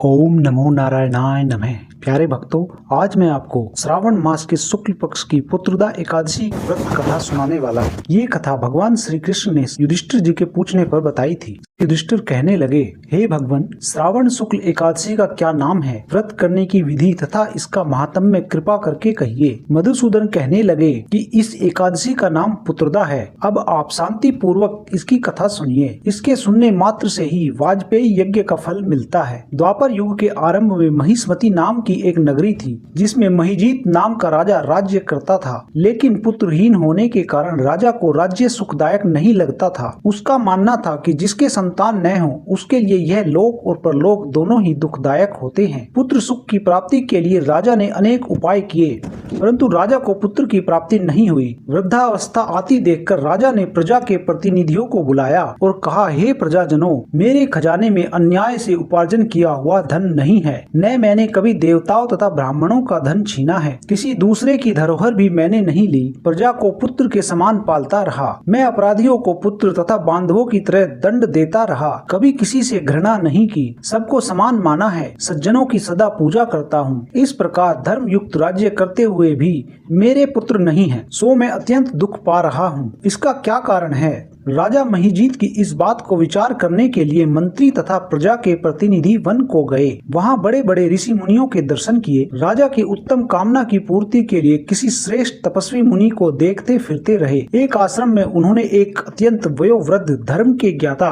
ओम नमो नारायणाय नमः। प्यारे भक्तों, आज मैं आपको श्रावण मास के शुक्ल पक्ष की पुत्रदा एकादशी व्रत कथा सुनाने वाला हूँ। ये कथा भगवान श्री कृष्ण ने युधिष्ठिर जी के पूछने पर बताई थी। युधिष्ठिर कहने लगे, हे भगवान, श्रावण शुक्ल एकादशी का क्या नाम है? व्रत करने की विधि तथा इसका महात्म्य कृपा करके कहिए। मधुसूदन कहने लगे कि इस एकादशी का नाम पुत्रदा है। अब आप शांति पूर्वक इसकी कथा सुनिए। इसके सुनने मात्र से ही वाजपेयी यज्ञ का फल मिलता है। द्वापर युग के आरंभ में महिष्मति नाम की एक नगरी थी, जिसमें महिजीत नाम का राजा राज्य करता था। लेकिन पुत्रहीन होने के कारण राजा को राज्य सुखदायक नहीं लगता था। उसका मानना था कि जिसके संतान न हो उसके लिए यह लोक और परलोक दोनों ही दुखदायक होते हैं। पुत्र सुख की प्राप्ति के लिए राजा ने अनेक उपाय किए, परंतु राजा को पुत्र की प्राप्ति नहीं हुई। वृद्धावस्था आती देखकर राजा ने प्रजा के प्रतिनिधियों को बुलाया और कहा, हे प्रजाजनों, मेरे खजाने में अन्याय से उपार्जन किया हुआ धन नहीं है। न मैंने कभी देवताओं तथा ब्राह्मणों का धन छीना है। किसी दूसरे की धरोहर भी मैंने नहीं ली। प्रजा को पुत्र के समान पालता रहा। मैं अपराधियों को पुत्र तथा बांधवों की तरह दंड देता रहा। कभी किसी से घृणा नहीं की। सबको समान माना है। सज्जनों की सदा पूजा करता हूँ। इस प्रकार धर्म युक्त राज्य करते हुए भी मेरे पुत्र नहीं है, सो मैं अत्यंत दुख पा रहा हूँ। इसका क्या कारण है? राजा महिजीत की इस बात को विचार करने के लिए मंत्री तथा प्रजा के प्रतिनिधि वन को गए। वहाँ बड़े बड़े ऋषि मुनियों के दर्शन किए। राजा की उत्तम कामना की पूर्ति के लिए किसी श्रेष्ठ तपस्वी मुनि को देखते फिरते रहे। एक आश्रम में उन्होंने एक अत्यंत वयोवृद्ध धर्म के ज्ञाता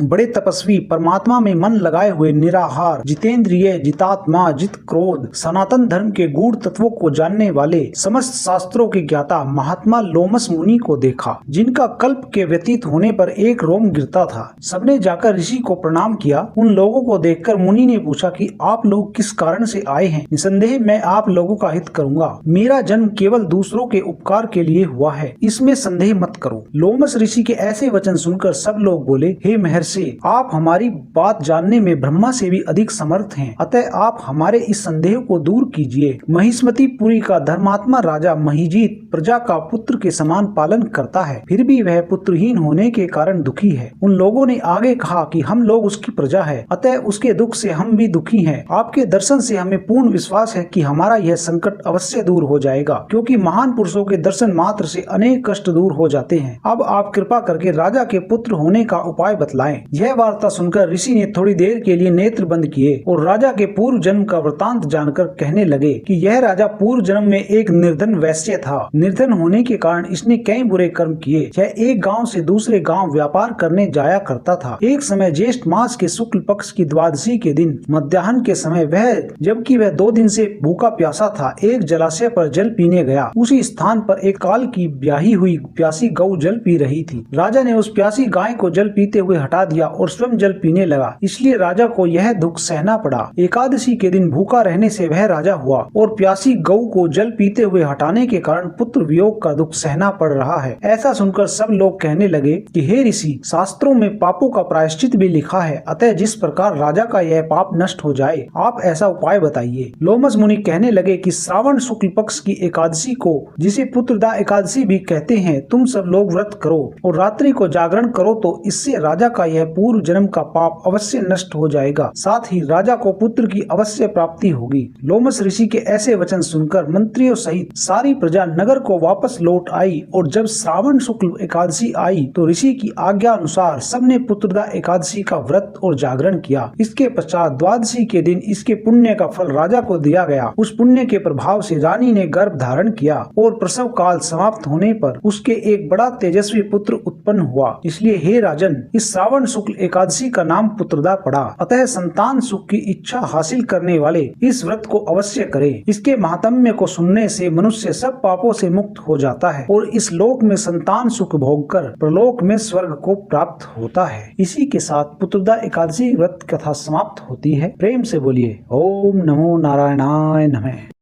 बड़े तपस्वी, परमात्मा में मन लगाए हुए, निराहार, जितेंद्रिय, जितात्मा, जित क्रोध, सनातन धर्म के गूढ़ तत्वों को जानने वाले, समस्त शास्त्रों के ज्ञाता महात्मा लोमस मुनि को देखा, जिनका कल्प के व्यतीत होने पर एक रोम गिरता था। सबने जाकर ऋषि को प्रणाम किया। उन लोगों को देखकर मुनि ने पूछा कि आप लोग किस कारण से आए हैं? निसंदेह मैं आप लोगों का हित करूंगा। मेरा जन्म केवल दूसरों के उपकार के लिए हुआ है, इसमें संदेह मत करो। लोमस ऋषि के ऐसे वचन सुनकर सब लोग बोले, हे महर्षि, आप हमारी बात जानने में ब्रह्मा से भी अधिक समर्थ हैं, अतः आप हमारे इस संदेह को दूर कीजिए। महिष्मतिपुरी का धर्मात्मा राजा महिजीत प्रजा का पुत्र के समान पालन करता है, फिर भी वह पुत्रहीन होने के कारण दुखी है। उन लोगों ने आगे कहा कि हम लोग उसकी प्रजा है, अतः उसके दुख से हम भी दुखी हैं। आपके दर्शन से हमें पूर्ण विश्वास है कि हमारा यह संकट अवश्य दूर हो जाएगा, क्योंकि महान पुरुषों के दर्शन मात्र से अनेक कष्ट दूर हो जाते हैं। अब आप कृपा करके राजा के पुत्र होने का उपाय बतलाएं। यह वार्ता सुनकर ऋषि ने थोड़ी देर के लिए नेत्र बंद किए और राजा के पूर्व जन्म का वृतांत जानकर कहने लगे कि यह राजा पूर्व जन्म में एक निर्धन वैश्य था। निर्धन होने के कारण इसने कई बुरे कर्म किए। यह एक गांव से दूसरे गांव व्यापार करने जाया करता था। एक समय ज्येष्ठ मास के शुक्ल पक्ष की द्वादशी के दिन मध्याह्न के समय जबकि वह 2 दिन से भूखा प्यासा था, एक जलाशय पर जल पीने गया। उसी स्थान पर एक काल की ब्याही हुई प्यासी गौ जल पी रही थी। राजा ने उस प्यासी गाय को जल पीते हुए हटा दिया और स्वयं जल पीने लगा। इसलिए राजा को यह दुख सहना पड़ा। एकादशी के दिन भूखा रहने से वह राजा हुआ और प्यासी गौ को जल पीते हुए हटाने के कारण पुत्र वियोग का दुख सहना पड़ रहा है। ऐसा सुनकर सब लोग कहने लगे कि हे ऋषि, शास्त्रों में पापों का प्रायश्चित भी लिखा है, अतः जिस प्रकार राजा का यह पाप नष्ट हो जाए, आप ऐसा उपाय बताइए। लोमस मुनि कहने लगे कि श्रावण शुक्ल पक्ष की एकादशी को, जिसे पुत्रदा एकादशी भी कहते हैं, तुम सब लोग व्रत करो और रात्रि को जागरण करो, तो इससे राजा का यह पूर्व जन्म का पाप अवश्य नष्ट हो जाएगा। साथ ही राजा को पुत्र की अवश्य प्राप्ति होगी। लोमस ऋषि के ऐसे वचन सुनकर मंत्रियों सहित सारी प्रजा नगर को वापस लौट आई और जब श्रावण शुक्ल एकादशी आई तो ऋषि की आज्ञा अनुसार सबने पुत्रदा एकादशी का व्रत और जागरण किया। इसके पश्चात द्वादशी के दिन इसके पुण्य का फल राजा को दिया गया। उस पुण्य के प्रभाव से रानी ने गर्भ धारण किया और प्रसव काल समाप्त होने पर उसके एक बड़ा तेजस्वी पुत्र उत्पन्न हुआ। इसलिए हे राजन, इस श्रावण शुक्ल एकादशी का नाम पुत्रदा पड़ा। अतः संतान सुख की इच्छा हासिल करने वाले इस व्रत को अवश्य करें। इसके महात्म्य को सुनने से मनुष्य सब पापों से मुक्त हो जाता है और इस लोक में संतान सुख भोगकर प्रलोक में स्वर्ग को प्राप्त होता है। इसी के साथ पुत्रदा एकादशी व्रत कथा समाप्त होती है। प्रेम से बोलिए ओम नमो नारायणाय नमः।